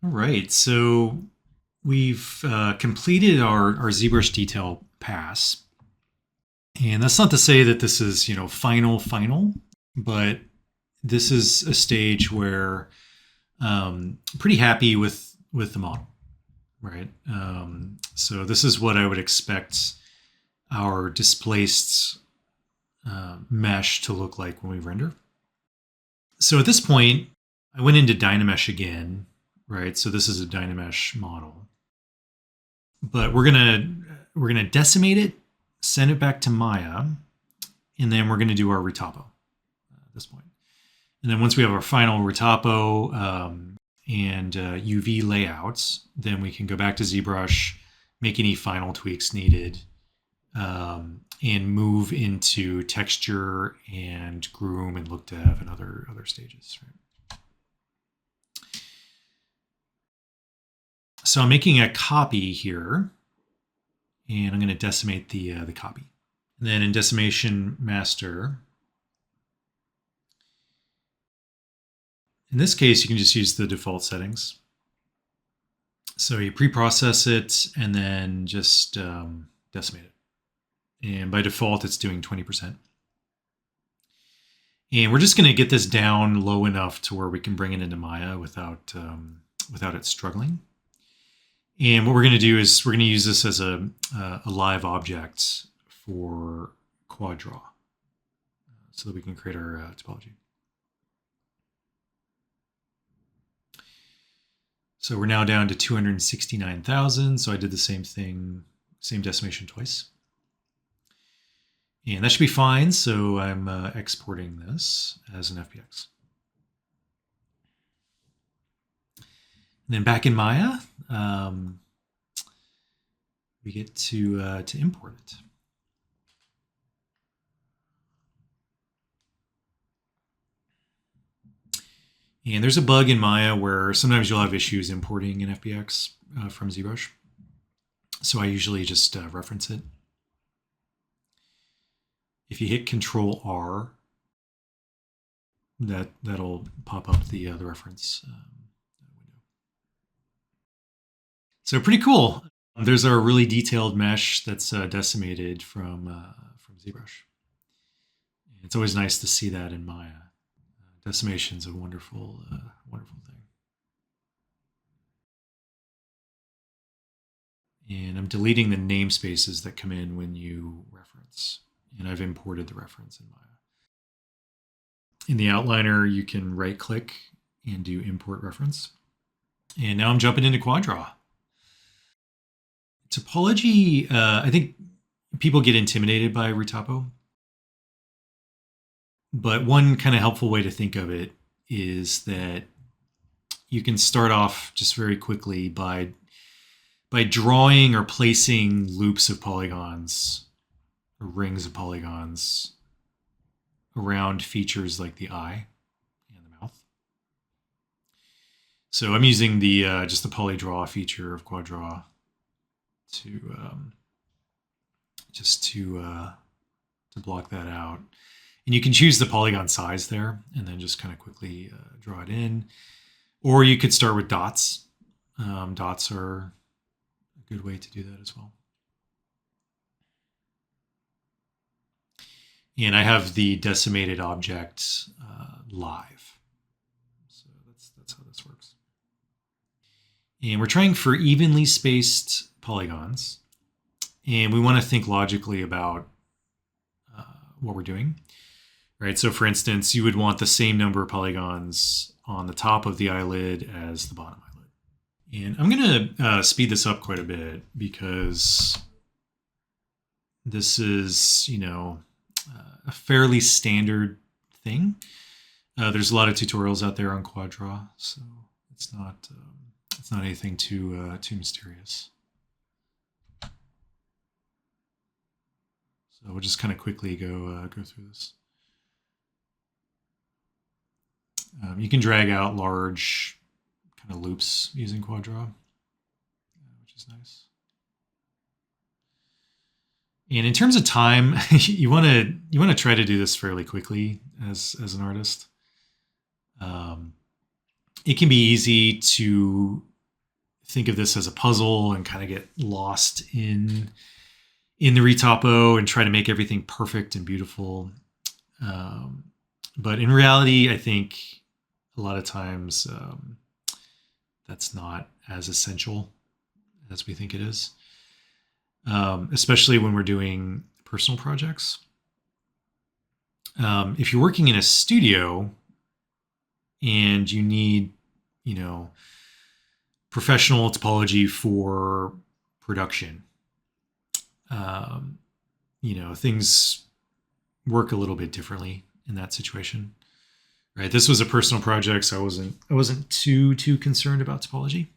All right, so we've completed our ZBrush detail pass. And that's not to say that this is, final, but this is a stage where I'm pretty happy with the model, right? So this is what I would expect our displaced mesh to look like when we render. So at this point, I went into Dynamesh again, right? So this is a Dynamesh model, but we're gonna decimate it, send it back to Maya, and then we're going to do our retopo at this point. And then once we have our final retopo and UV layouts, then we can go back to ZBrush, make any final tweaks needed, and move into texture and groom and lookdev and other stages. Right? So I'm making a copy here. And I'm going to decimate the copy. And then in decimation master, in this case, you can just use the default settings. So you pre-process it and then just decimate it. And by default, it's doing 20%. And we're just going to get this down low enough to where we can bring it into Maya without it struggling. And what we're going to do is we're going to use this as a live object for quad draw so that we can create our topology. So we're now down to 269,000. So I did the same thing, same decimation twice. And that should be fine. So I'm exporting this as an FBX. And then back in Maya, we get to import it. And there's a bug in Maya where sometimes you'll have issues importing an FBX from ZBrush. So I usually just reference it. If you hit Control R, that'll pop up the reference window. So pretty cool. There's our really detailed mesh that's decimated from ZBrush. It's always nice to see that in Maya. Decimation's a wonderful, wonderful thing. And I'm deleting the namespaces that come in when you reference. And I've imported the reference in Maya. In the outliner, you can right-click and do import reference. And now I'm jumping into quad draw. Topology, I think people get intimidated by retopo. But one kind of helpful way to think of it is that you can start off just very quickly by drawing or placing loops of polygons or rings of polygons around features like the eye and the mouth. So I'm using the just the poly draw feature of quad draw to block that out. And you can choose the polygon size there and then just kind of quickly draw it in. Or you could start with dots. Dots are a good way to do that as well. And I have the decimated object live. So that's how this works. And we're trying for evenly spaced polygons. And we want to think logically about what we're doing. Right, so for instance, you would want the same number of polygons on the top of the eyelid as the bottom eyelid. And I'm going to speed this up quite a bit because this is, a fairly standard thing. There's a lot of tutorials out there on quad draw, so it's not anything too mysterious. So we'll just kind of quickly go through this. You can drag out large kind of loops using quad draw, which is nice. And in terms of time, you want to try to do this fairly quickly as an artist. It can be easy to think of this as a puzzle and kind of get lost in the retopo and try to make everything perfect and beautiful. But in reality, I think a lot of times that's not as essential as we think it is, especially when we're doing personal projects. If you're working in a studio and you need, professional topology for production, things work a little bit differently in that situation, right? This was a personal project, so I wasn't too concerned about topology.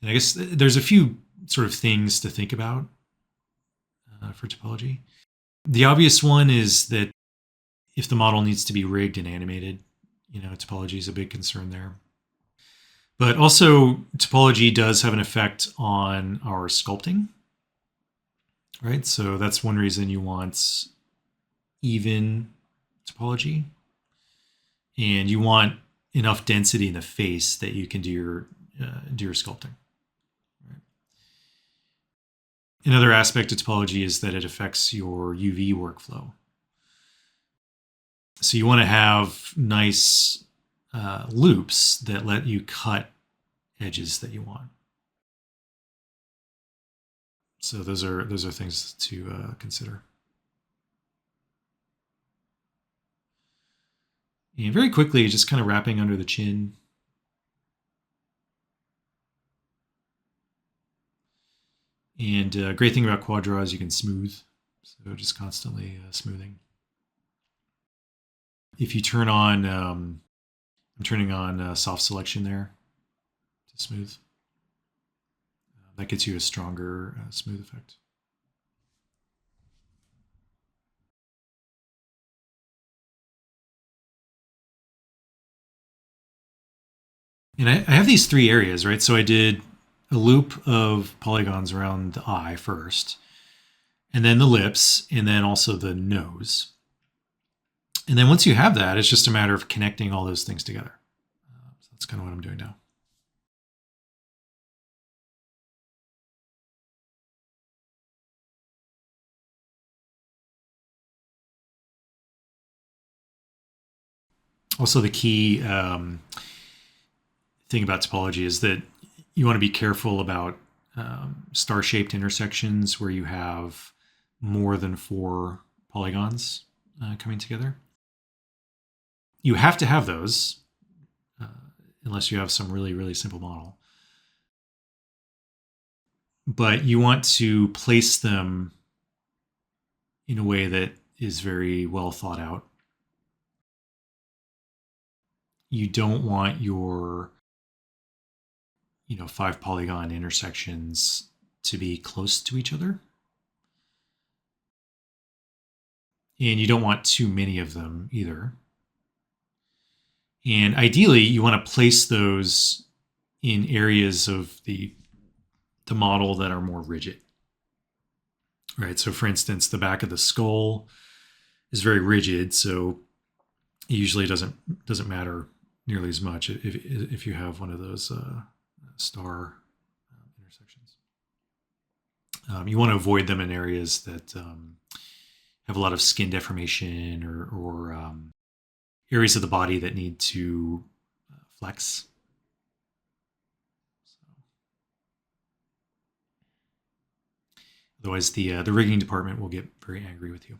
And I guess there's a few sort of things to think about for topology. The obvious one is that if the model needs to be rigged and animated, topology is a big concern there. But also, topology does have an effect on our sculpting, right? So that's one reason you want even topology. And you want enough density in the face that you can do your sculpting. Right? Another aspect of topology is that it affects your UV workflow. So you want to have nice loops that let you cut edges that you want. So those are things to consider. And very quickly, just kind of wrapping under the chin. And great thing about quad draw is you can smooth. So just constantly smoothing. If you turn on, I'm turning on soft selection there to smooth. That gets you a stronger smooth effect. And I have these three areas, right? So I did a loop of polygons around the eye first, and then the lips, and then also the nose. And then once you have that, it's just a matter of connecting all those things together. So that's kind of what I'm doing now. Also, the key thing about topology is that you want to be careful about star-shaped intersections where you have more than 4 polygons coming together. You have to have those unless you have some really, really simple model. But you want to place them in a way that is very well thought out. You don't want your 5 polygon intersections to be close to each other. And you don't want too many of them either. And ideally, you want to place those in areas of the model that are more rigid. Right. So for instance, the back of the skull is very rigid, so it usually doesn't matter nearly as much if you have one of those star intersections. You want to avoid them in areas that have a lot of skin deformation or areas of the body that need to flex. Otherwise, the rigging department will get very angry with you.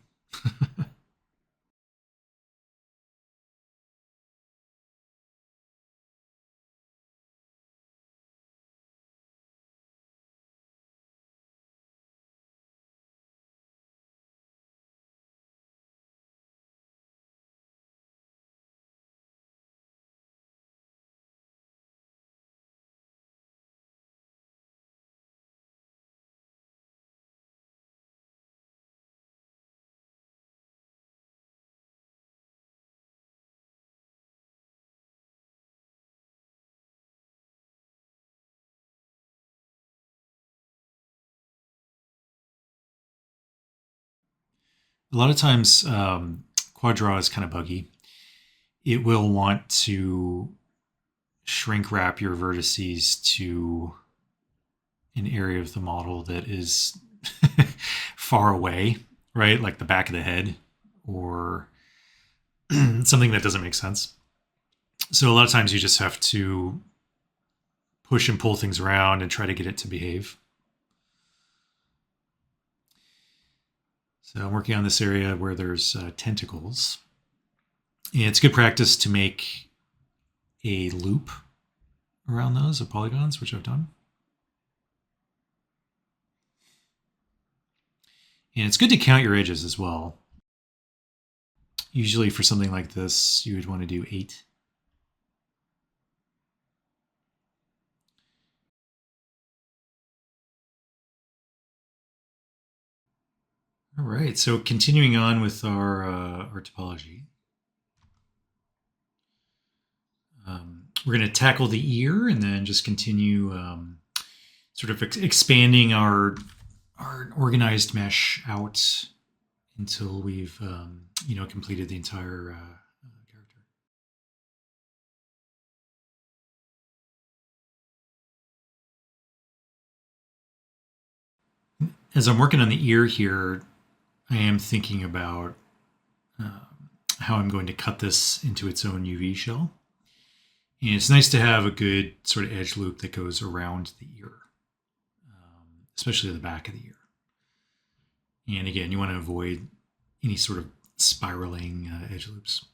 A lot of times, quad draw is kind of buggy. It will want to shrink wrap your vertices to an area of the model that is far away, right? Like the back of the head or something that doesn't make sense. So a lot of times you just have to push and pull things around and try to get it to behave. So I'm working on this area where there's tentacles. And it's good practice to make a loop around those of polygons, which I've done. And it's good to count your edges as well. Usually for something like this, you would want to do 8. All right, so continuing on with our topology. We're going to tackle the ear and then just continue sort of expanding our organized mesh out until we've completed the entire character. As I'm working on the ear here, I am thinking about how I'm going to cut this into its own UV shell. And it's nice to have a good sort of edge loop that goes around the ear, especially the back of the ear. And again, you want to avoid any sort of spiraling edge loops.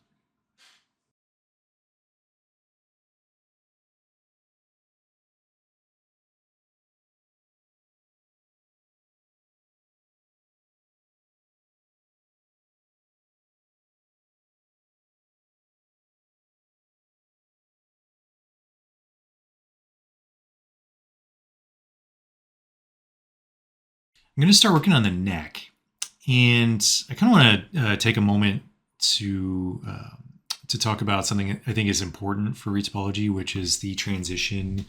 I'm going to start working on the neck. And I kind of want to take a moment to talk about something I think is important for retopology, which is the transition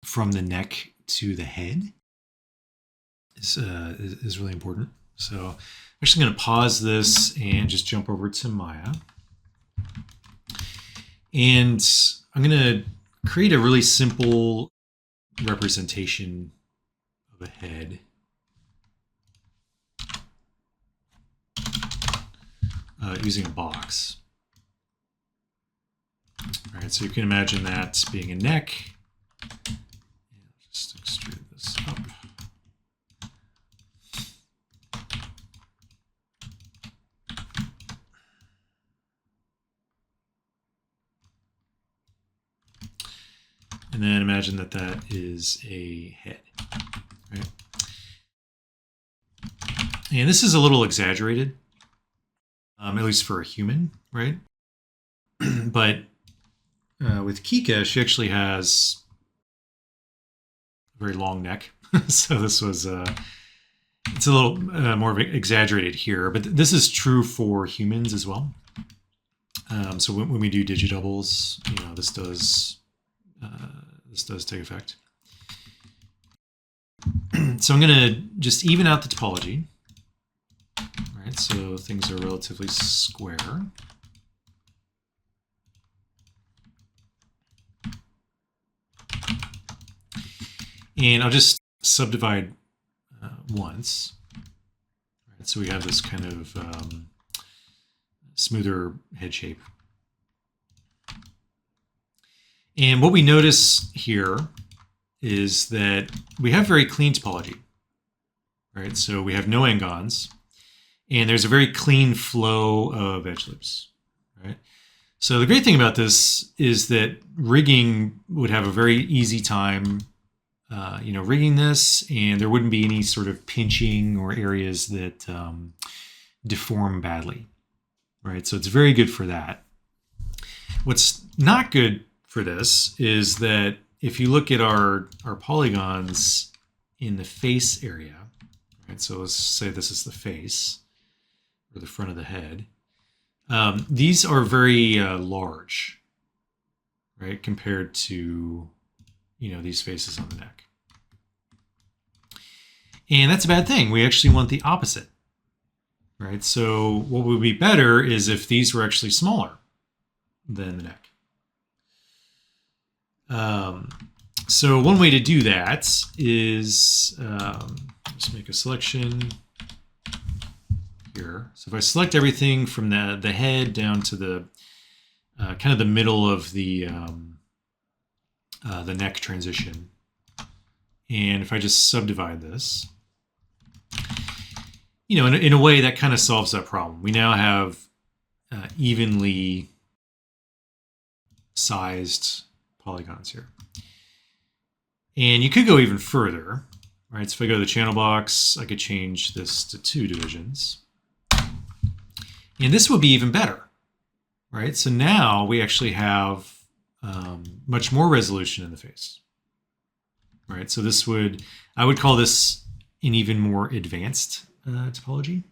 from the neck to the head is really important. So I'm actually going to pause this and just jump over to Maya. And I'm going to create a really simple representation of a head. Using a box. All right, so you can imagine that being a neck. Just extrude this up. And then imagine that that is a head, right? And this is a little exaggerated. At least for a human, right? But with Kyka, she actually has a very long neck. So this was, it's a little more exaggerated here, but this is true for humans as well. So when we do digidoubles, this does take effect. So I'm going to just even out the topology. Right, so things are relatively square. And I'll just subdivide once. Right, so we have this kind of smoother head shape. And what we notice here is that we have very clean topology. Right, so we have no n-gons. And there's a very clean flow of edge loops, right? So the great thing about this is that rigging would have a very easy time, rigging this, and there wouldn't be any sort of pinching or areas that deform badly, right? So it's very good for that. What's not good for this is that if you look at our polygons in the face area, right? So let's say this is the face, or the front of the head. These are very large, right, compared to, these faces on the neck. And that's a bad thing. We actually want the opposite, right? So what would be better is if these were actually smaller than the neck. So one way to do that is just make a selection here. So if I select everything from the head down to the kind of the middle of the neck transition, and if I just subdivide this, you know, in a way that kind of solves that problem. We now have evenly sized polygons here. And you could go even further, right? So if I go to the channel box, I could change this to 2 divisions. And this would be even better, right? So now we actually have much more resolution in the face, right? So this would, I would call this an even more advanced topology.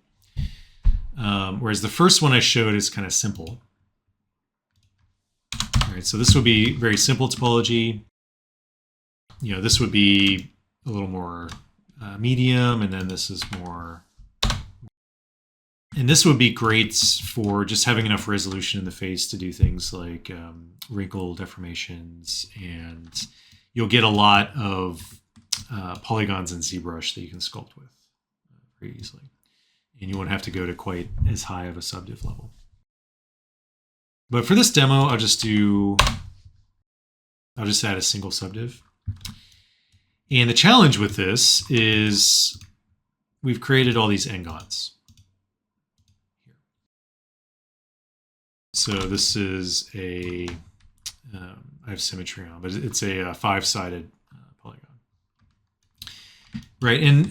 Whereas the first one I showed is kind of simple. All right, so this would be very simple topology. You know, this would be a little more medium, and then this is more. And this would be great for just having enough resolution in the face to do things like wrinkle deformations, and you'll get a lot of polygons in ZBrush that you can sculpt with very easily. And you won't have to go to quite as high of a subdiv level. But for this demo, I'll just add a single subdiv. And the challenge with this is we've created all these n-gons. So this is I have symmetry on, but it's a 5-sided polygon. Right, and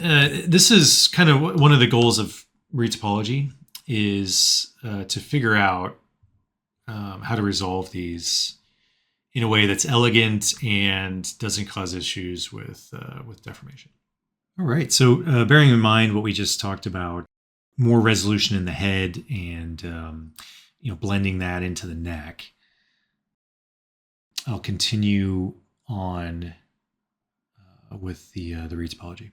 this is kind of one of the goals of retopology, is to figure out how to resolve these in a way that's elegant and doesn't cause issues with deformation. All right, so bearing in mind what we just talked about, more resolution in the head and you know, blending that into the neck, I'll continue on with the retopology.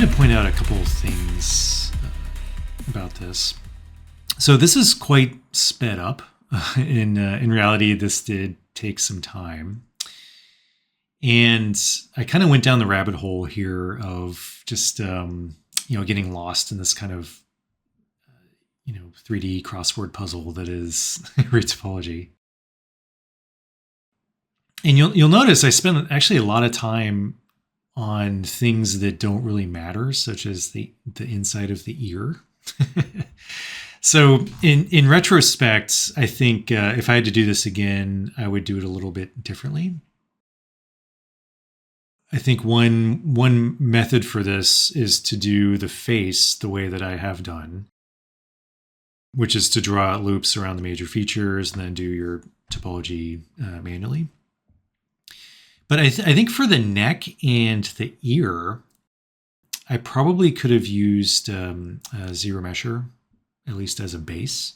wanted to point out a couple of things about this. So this is quite sped up. In reality, this did take some time. And I kind of went down the rabbit hole here of just, getting lost in this kind of, 3D crossword puzzle that is Retopology. And you'll notice I spent actually a lot of time on things that don't really matter, such as the inside of the ear. So in retrospect, I think if I had to do this again, I would do it a little bit differently. I think one method for this is to do the face the way that I have done, which is to draw out loops around the major features and then do your topology manually. But I think for the neck and the ear, I probably could have used a ZBrush, at least as a base,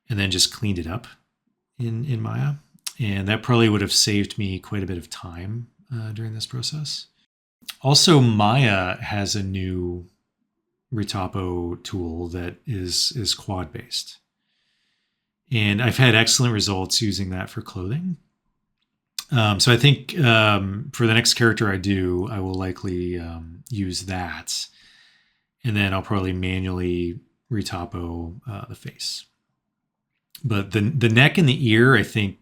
and then just cleaned it up in Maya. And that probably would have saved me quite a bit of time during this process. Also, Maya has a new Retopo tool that is quad-based. And I've had excellent results using that for clothing. So I think for the next character I do, I will likely use that. And then I'll probably manually retopo the face. But the neck and the ear, I think,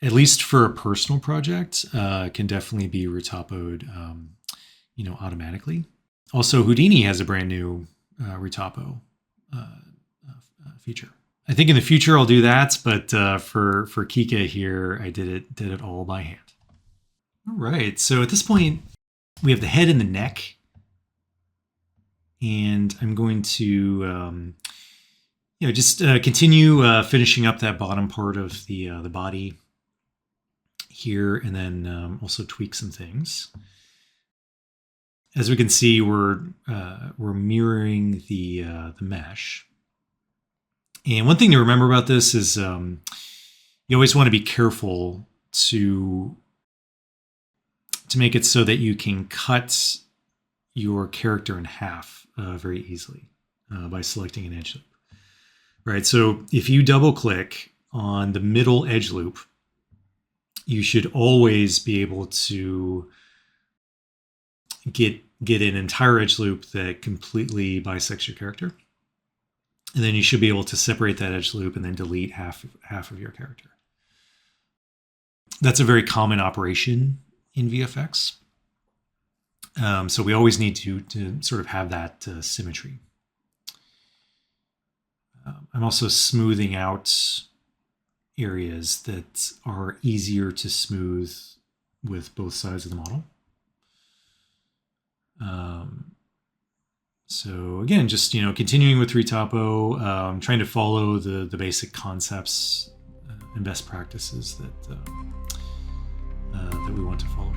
at least for a personal project, can definitely be retopoed, automatically. Also, Houdini has a brand new retopo feature. I think in the future I'll do that, but for Kyka here, I did it all by hand. All right, so at this point, we have the head and the neck. And I'm going to, just continue finishing up that bottom part of the body here, and then also tweak some things. As we can see, we're mirroring the mesh. And one thing to remember about this is you always want to be careful to make it so that you can cut your character in half very easily by selecting an edge loop. Right, so if you double click on the middle edge loop, you should always be able to get an entire edge loop that completely bisects your character. And then you should be able to separate that edge loop and then delete half of your character. That's a very common operation in VFX. So we always need to sort of have that symmetry. I'm also smoothing out areas that are easier to smooth with both sides of the model. So again, just continuing with Retopo, trying to follow the basic concepts and best practices that we want to follow.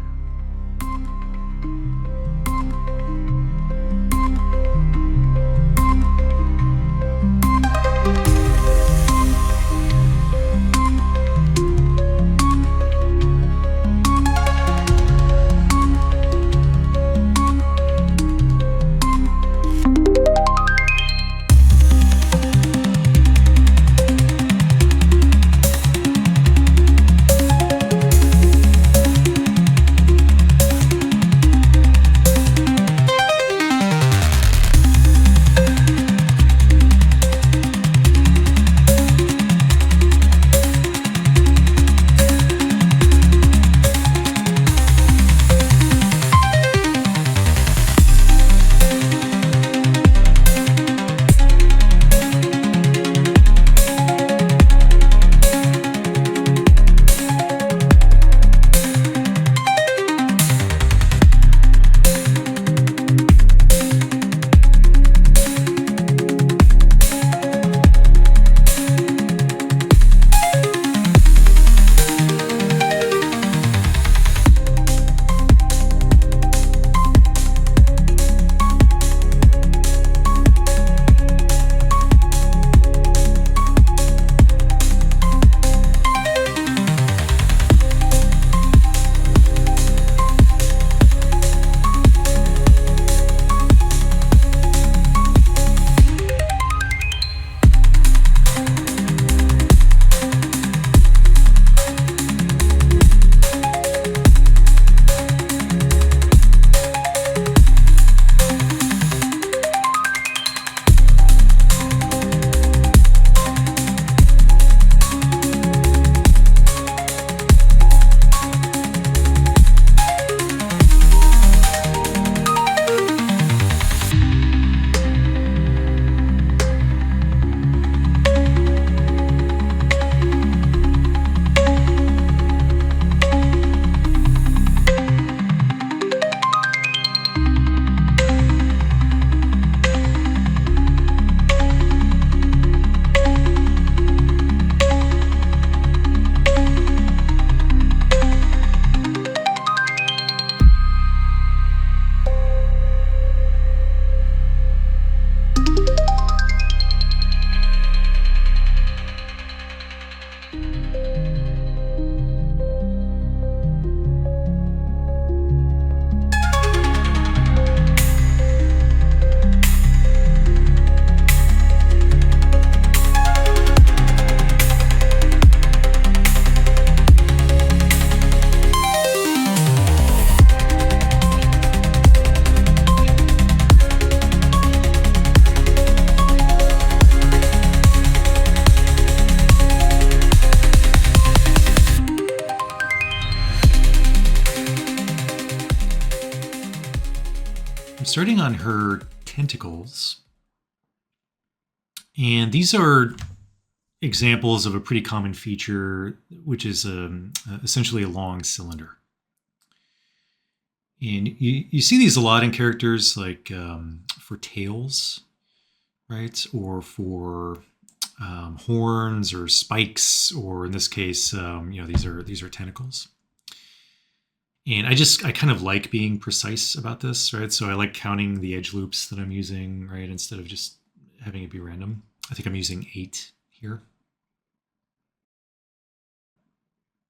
I'm starting on her tentacles. And these are examples of a pretty common feature, which is essentially a long cylinder. And you see these a lot in characters, like for tails, right? Or for horns or spikes, or in this case, these are tentacles. And I kind of like being precise about this, right? So I like counting the edge loops that I'm using, right? Instead of just having it be random. I think I'm using 8 here.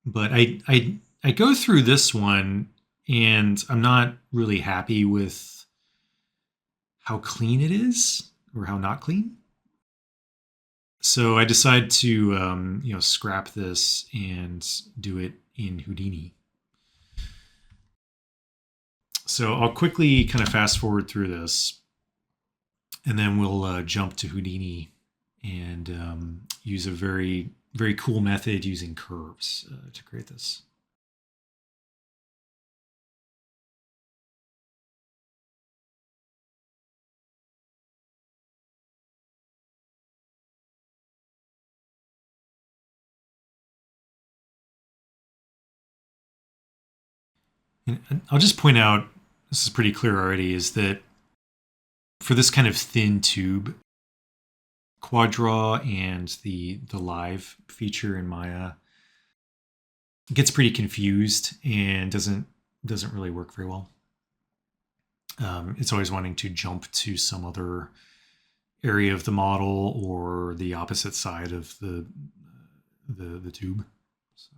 But I go through this one and I'm not really happy with how clean it is or how not clean. So I decide to scrap this and do it in Houdini. So I'll quickly kind of fast forward through this, and then we'll jump to Houdini and use a very, very cool method using curves to create this. And I'll just point out, this is pretty clear already, is that for this kind of thin tube, quad draw and the live feature in Maya gets pretty confused and doesn't really work very well. It's always wanting to jump to some other area of the model or the opposite side of the tube. So,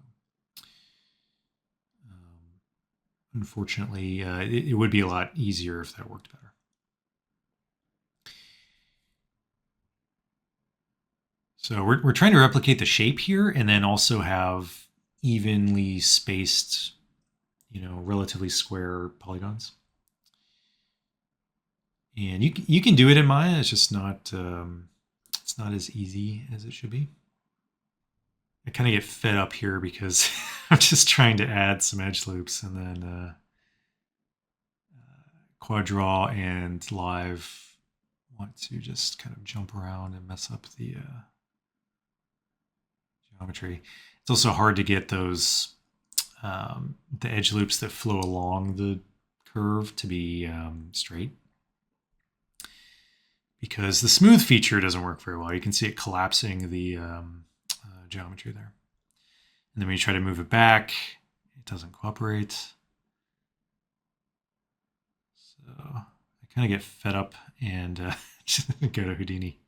unfortunately, it would be a lot easier if that worked better. So we're trying to replicate the shape here and then also have evenly spaced, relatively square polygons. And you can do it in Maya. It's just not it's not as easy as it should be. I kind of get fed up here because I'm just trying to add some edge loops and then quad draw and live want to just kind of jump around and mess up the geometry. It's also hard to get those the edge loops that flow along the curve to be straight, because the smooth feature doesn't work very well. You can see it collapsing the geometry there. And then when you try to move it back, it doesn't cooperate. So I kind of get fed up and just go to Houdini.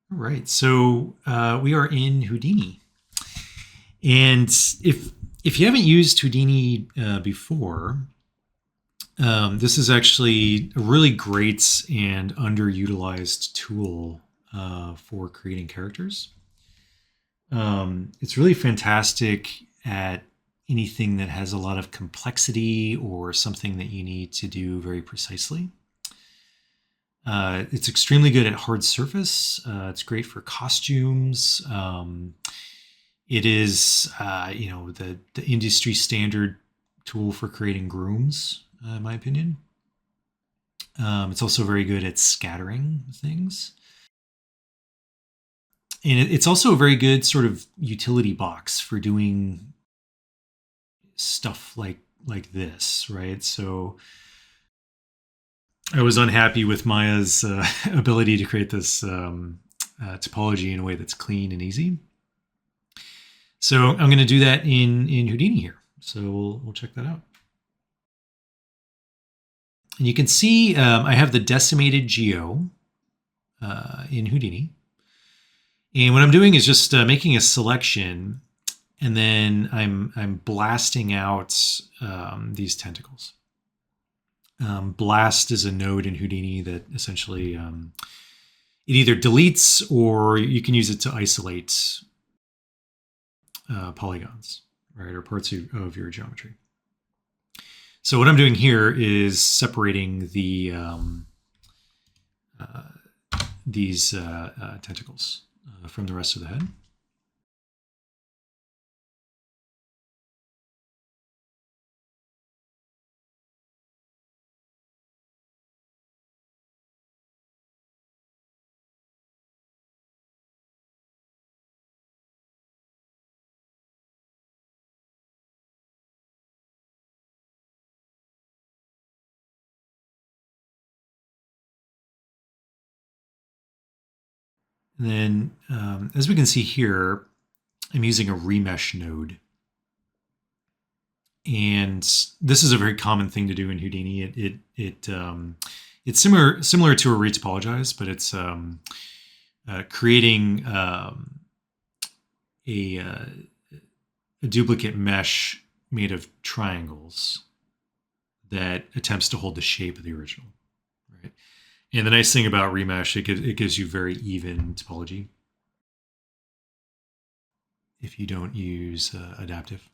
All right, so we are in Houdini. And if you haven't used Houdini before, this is actually a really great and underutilized tool for creating characters. It's really fantastic at anything that has a lot of complexity or something that you need to do very precisely. It's extremely good at hard surface. It's great for costumes. It is, the industry standard tool for creating grooms, in my opinion. It's also very good at scattering things. And it's also a very good sort of utility box for doing stuff like this, right? So I was unhappy with Maya's ability to create this topology in a way that's clean and easy. So I'm going to do that in Houdini here. So we'll check that out. And you can see I have the decimated geo in Houdini. And what I'm doing is just making a selection, and then I'm blasting out these tentacles. Blast is a node in Houdini that essentially it either deletes or you can use it to isolate polygons, right, or parts of your geometry. So what I'm doing here is separating the these tentacles from the rest of the head. And then, as we can see here, I'm using a remesh node. And this is a very common thing to do in Houdini. It's similar to a retopologize, but it's creating a duplicate mesh made of triangles that attempts to hold the shape of the original, right? And the nice thing about remesh, it gives you very even topology if you don't use adaptive.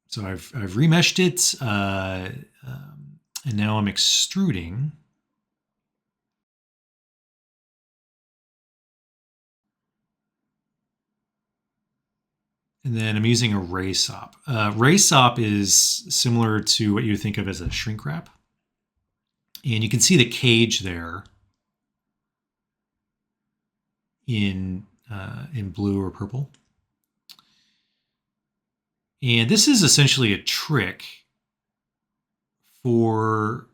So I've remeshed it, and now I'm extruding. And then I'm using a ray sop. Ray sop is similar to what you think of as a shrink wrap. And you can see the cage there in blue or purple. And this is essentially a trick for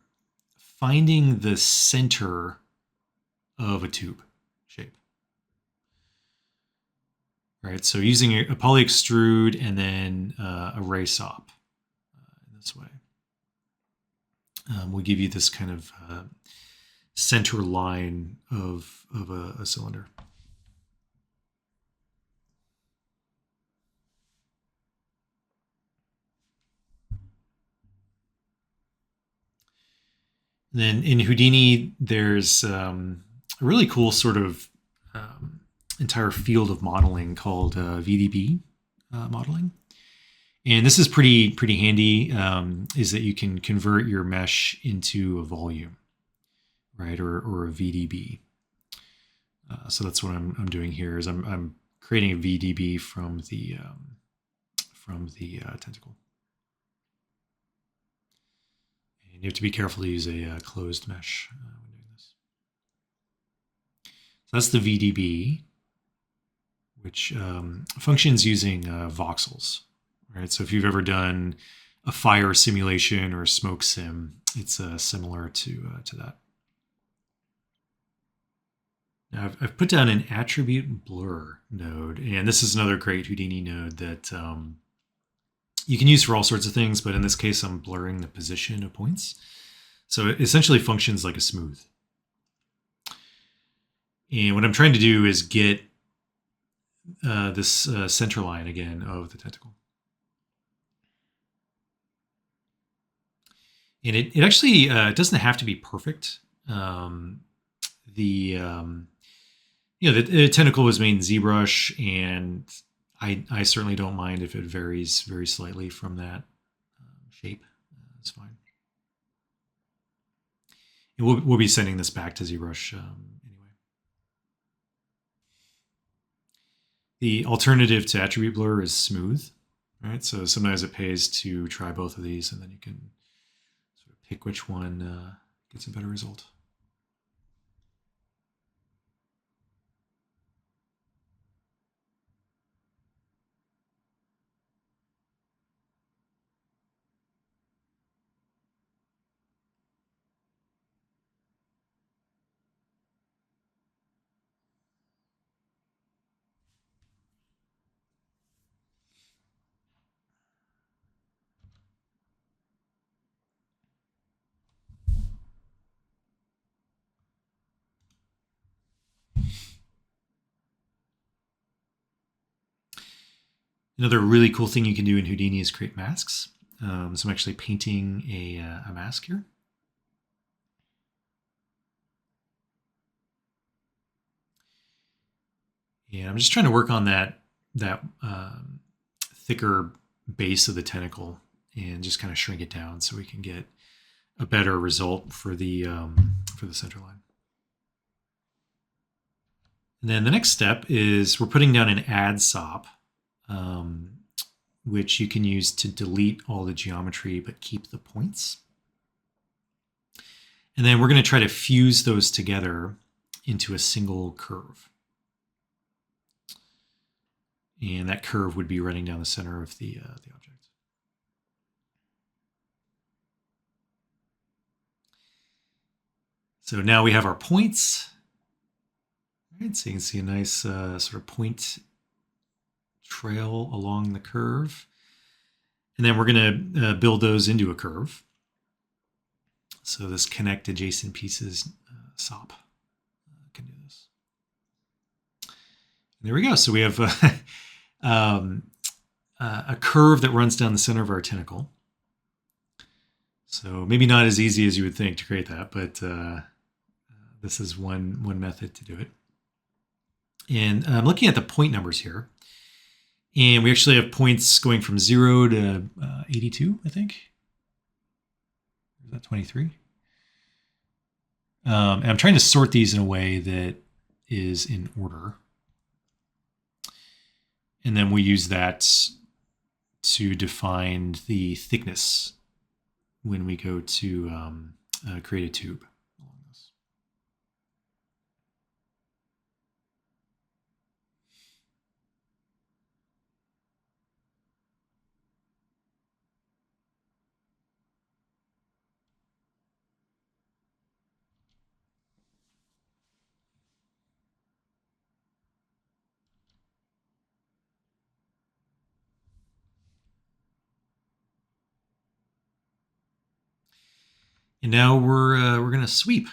finding the center of a tube shape. Right, so using a poly extrude and then a ray sop in this way will give you this kind of center line of a cylinder. And then in Houdini, there's a really cool sort of entire field of modeling called VDB modeling. And this is pretty handy, is that you can convert your mesh into a volume, right, or a VDB. So that's what I'm doing here is I'm creating a VDB from the tentacle. And you have to be careful to use a closed mesh when doing this. So that's the VDB, which functions using voxels, right? So if you've ever done a fire simulation or a smoke sim, it's similar to that. Now I've put down an attribute blur node, and this is another great Houdini node that you can use for all sorts of things, but in this case, I'm blurring the position of points. So it essentially functions like a smooth. And what I'm trying to do is get this center line again of the tentacle. And it actually doesn't have to be perfect. The tentacle was made in ZBrush, and I certainly don't mind if it varies very slightly from that shape. That's fine. And we'll be sending this back to ZBrush anyway. The alternative to attribute blur is smooth, right? So sometimes it pays to try both of these, and then you can sort of pick which one gets a better result. Another really cool thing you can do in Houdini is create masks. So I'm actually painting a mask here. And I'm just trying to work on that thicker base of the tentacle and just kind of shrink it down so we can get a better result for the center line. And then the next step is we're putting down an add sop, which you can use to delete all the geometry but keep the points. And then we're going to try to fuse those together into a single curve. And that curve would be running down the center of the object. So now we have our points. All right, so you can see a nice sort of point trail along the curve. And then we're going to build those into a curve. So this connect adjacent pieces SOP can do this. And there we go. So we have a curve that runs down the center of our tentacle. So maybe not as easy as you would think to create that, but this is one method to do it. And I'm looking at the point numbers here. And we actually have points going from 0 to 82, I think. Is that 23? And I'm trying to sort these in a way that is in order. And then we use that to define the thickness when we go to create a tube along this. And now we're going to sweep.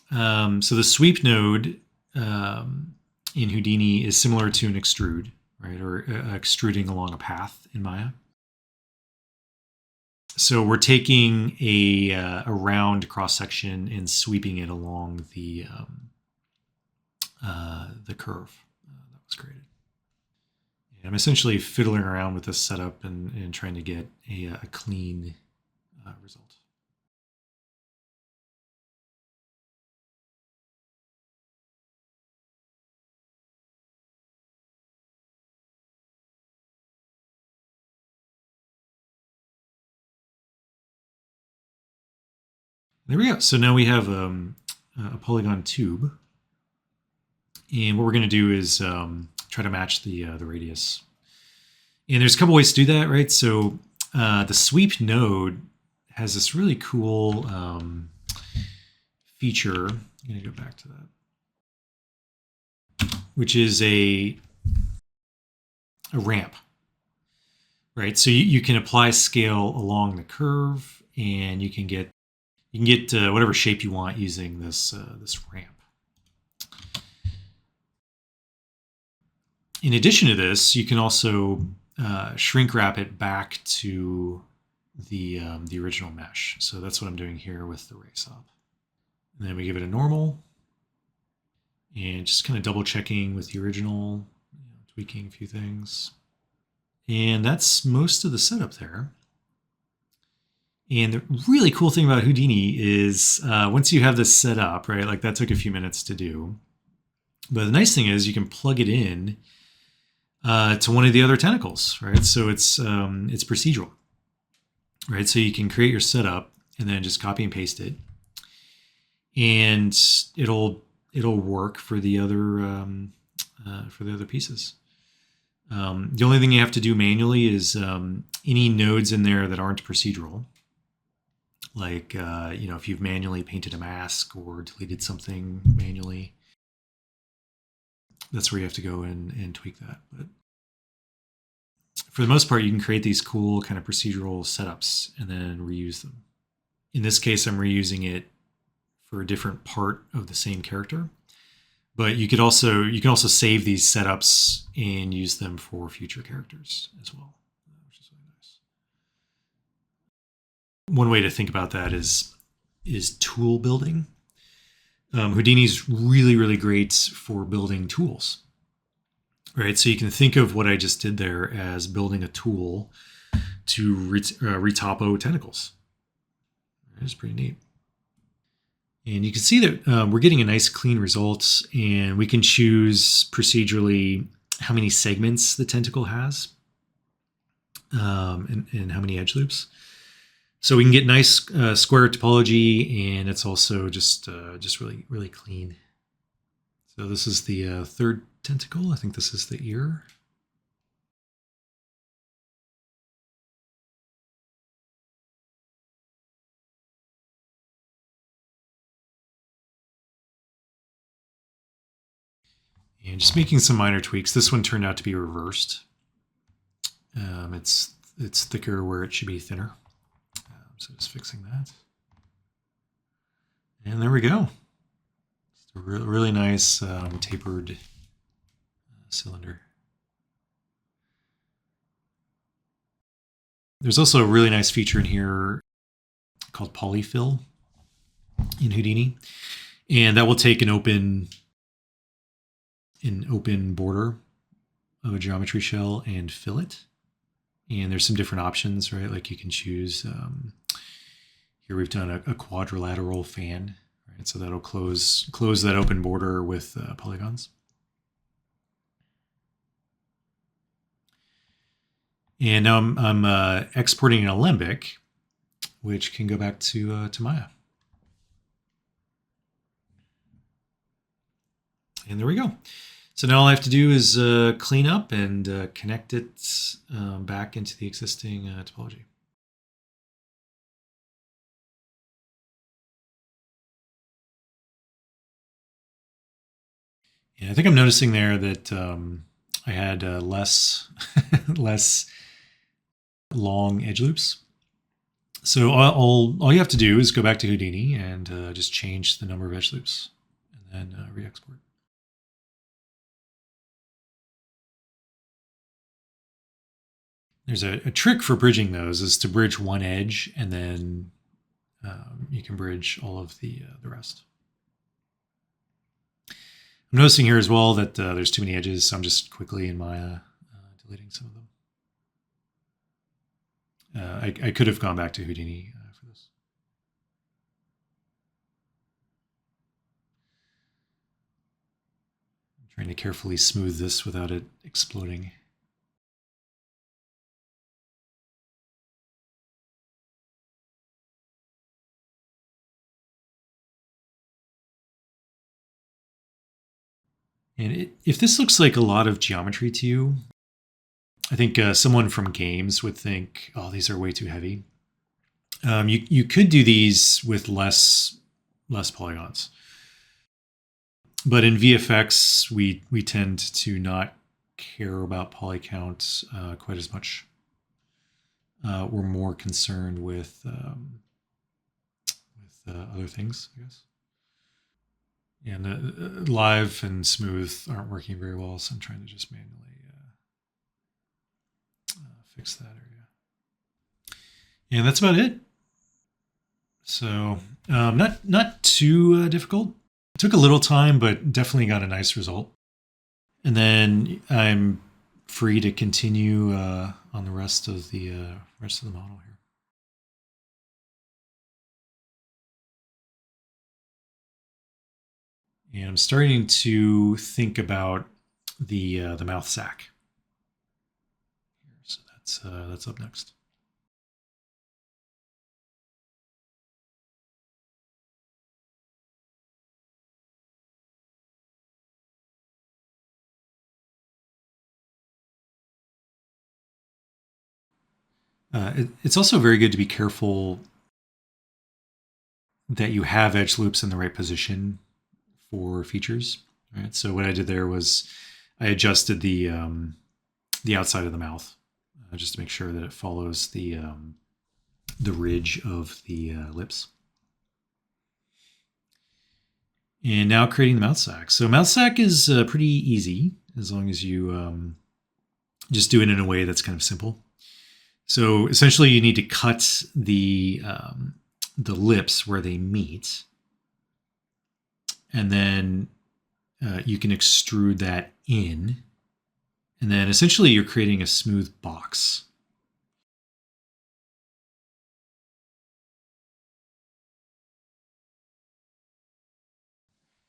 So the sweep node in Houdini is similar to an extrude, right? Or extruding along a path in Maya. So we're taking a round cross section and sweeping it along the curve that was created. And I'm essentially fiddling around with this setup and trying to get a clean result. There we go. So now we have a polygon tube. And what we're going to do is try to match the radius. And there's a couple ways to do that, right? So the sweep node has this really cool feature. I'm going to go back to that, which is a ramp, right? So you can apply scale along the curve, and you can get whatever shape you want using this ramp. In addition to this, you can also shrink wrap it back to the original mesh. So that's what I'm doing here with the ray SOP. And then we give it a normal, and just kind of double checking with the original, tweaking a few things. And that's most of the setup there. And the really cool thing about Houdini is once you have this set up, right, like that took a few minutes to do. But the nice thing is you can plug it in to one of the other tentacles, right? So it's procedural, right? So you can create your setup and then just copy and paste it, and it'll work for the other pieces. The only thing you have to do manually is any nodes in there that aren't procedural, like if you've manually painted a mask or deleted something manually, that's where you have to go and tweak that. But for the most part, you can create these cool kind of procedural setups and then reuse them. In this case, I'm reusing it for a different part of the same character. But you can also save these setups and use them for future characters as well, which is really nice. One way to think about that is tool building. Houdini's really, really great for building tools, right? So you can think of what I just did there as building a tool to retopo tentacles. It's pretty neat. And you can see that we're getting a nice clean result, and we can choose procedurally how many segments the tentacle has and how many edge loops. So we can get nice square topology, and it's also just really, really clean. So this is the third tentacle. I think this is the ear. And just making some minor tweaks. This one turned out to be reversed. It's thicker where it should be thinner. So just fixing that. And there we go. It's a really nice tapered cylinder. There's also a really nice feature in here called polyfill in Houdini. And that will take an open border of a geometry shell and fill it. And there's some different options, right? Like you can choose, here we've done a quadrilateral fan, right? So that'll close that open border with polygons. And now I'm exporting an alembic, which can go back to Maya. And there we go. So now all I have to do is clean up and connect it back into the existing topology. Yeah, I think I'm noticing there that I had less long edge loops. So all you have to do is go back to Houdini and just change the number of edge loops and then re-export. There's a trick for bridging those is to bridge one edge and then you can bridge all of the rest. I'm noticing here as well that there's too many edges, so I'm just quickly in Maya deleting some of them. I could have gone back to Houdini for this. I'm trying to carefully smooth this without it exploding. And if this looks like a lot of geometry to you, I think someone from games would think, oh, these are way too heavy. You could do these with less polygons. But in VFX, we tend to not care about poly count quite as much. We're more concerned with other things, I guess. And live and smooth aren't working very well, so I'm trying to just manually fix that area. And that's about it. So not too difficult. It took a little time, but definitely got a nice result. And then I'm free to continue on the rest of the model here. And I'm starting to think about the mouth sac. So that's up next. It's also very good to be careful that you have edge loops in the right position for features. Right. So what I did there was I adjusted the outside of the mouth just to make sure that it follows the ridge of the lips. And now creating the mouth sac. So mouth sac is pretty easy as long as you just do it in a way that's kind of simple. So essentially, you need to cut the lips where they meet, and then you can extrude that in, and then essentially you're creating a smooth box.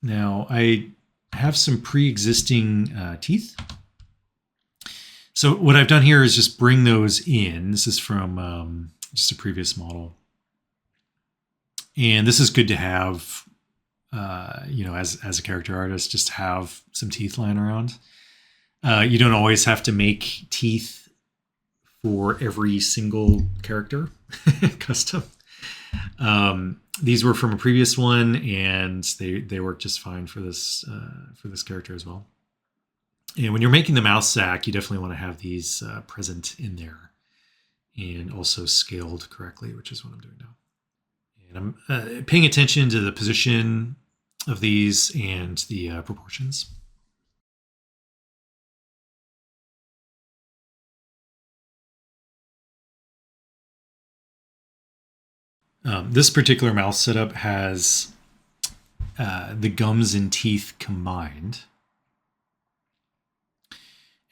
Now I have some pre-existing teeth. So what I've done here is just bring those in. This is from just a previous model. And this is good to have, as a character artist, just have some teeth lying around. You don't always have to make teeth for every single character custom. These were from a previous one, and they work just fine for this character as well. And when you're making the mouse sack, you definitely want to have these present in there and also scaled correctly, which is what I'm doing now. And I'm paying attention to the position of these and the proportions. This particular mouse setup has the gums and teeth combined.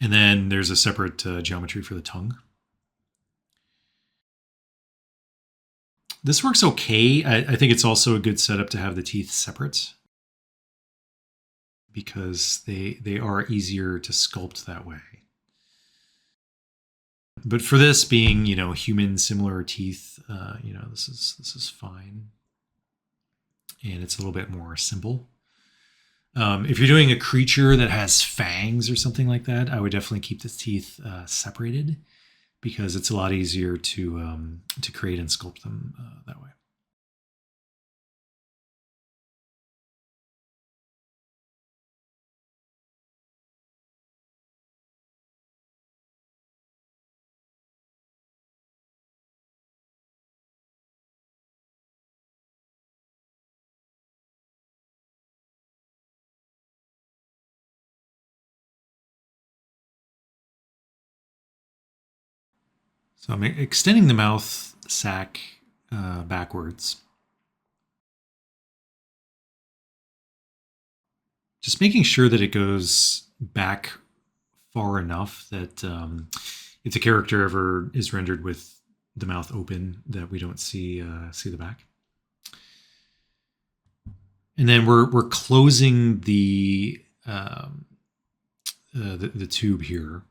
And then there's a separate geometry for the tongue. This works okay. I think it's also a good setup to have the teeth separate because they are easier to sculpt that way. But for this being, human similar teeth, this is fine. And it's a little bit more simple. If you're doing a creature that has fangs or something like that, I would definitely keep the teeth separated because it's a lot easier to create and sculpt them that way. So I'm extending the mouth sack backwards. Just making sure that it goes back far enough that if the character ever is rendered with the mouth open, that we don't see the back. And then we're closing the tube here.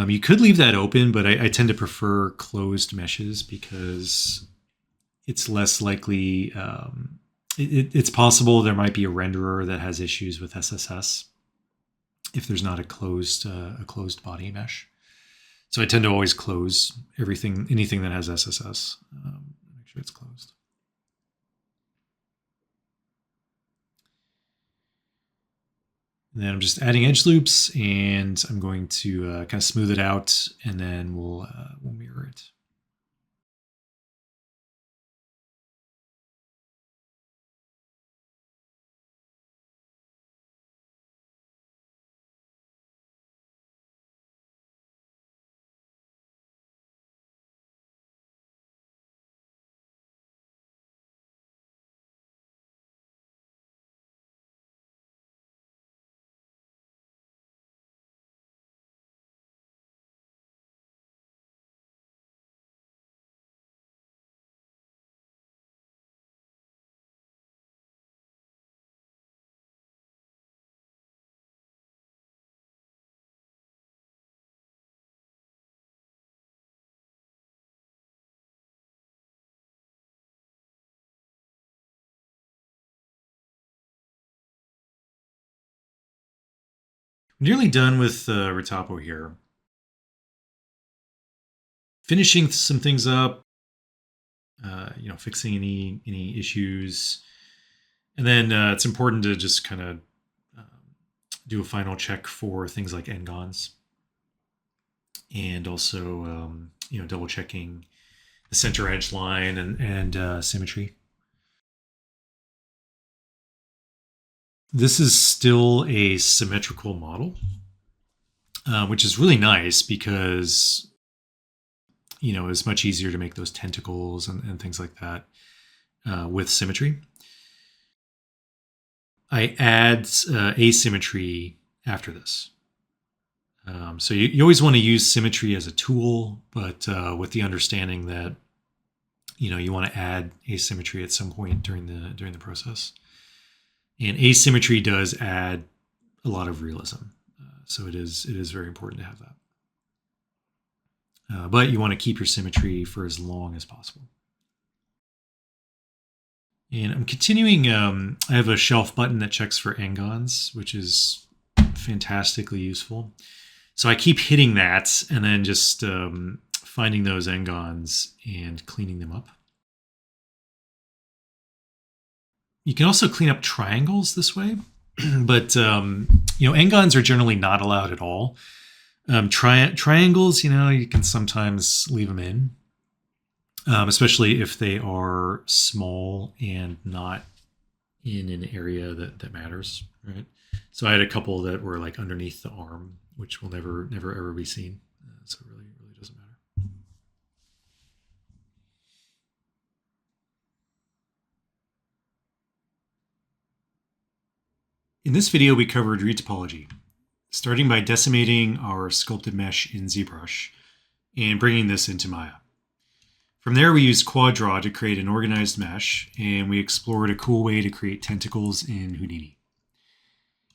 You could leave that open, but I tend to prefer closed meshes because it's less likely. It's possible there might be a renderer that has issues with SSS if there's not a closed body mesh. So I tend to always close anything that has SSS. Make sure it's closed. And then I'm just adding edge loops, and I'm going to kind of smooth it out, and then we'll mirror it. Nearly done with Retopo here. Finishing some things up, fixing any issues, and then it's important to just kind of do a final check for things like n-gons, and also double checking the center edge line and symmetry. This is still a symmetrical model, which is really nice because it's much easier to make those tentacles and things like that with symmetry. I add asymmetry after this. So you always want to use symmetry as a tool, but with the understanding that you want to add asymmetry at some point during the process. And asymmetry does add a lot of realism, so it is very important to have that. But you want to keep your symmetry for as long as possible. And I'm continuing. I have a shelf button that checks for n-gons, which is fantastically useful. So I keep hitting that and then just finding those n-gons and cleaning them up. You can also clean up triangles this way, but N-gons are generally not allowed at all. Triangles, you can sometimes leave them in, especially if they are small and not in an area that matters, right? So I had a couple that were like underneath the arm, which will never ever be seen. So it really doesn't matter. In this video, we covered retopology, starting by decimating our sculpted mesh in ZBrush and bringing this into Maya. From there, we used quad draw to create an organized mesh, and we explored a cool way to create tentacles in Houdini.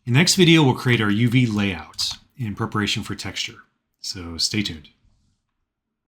In the next video, we'll create our UV layout in preparation for texture, so stay tuned.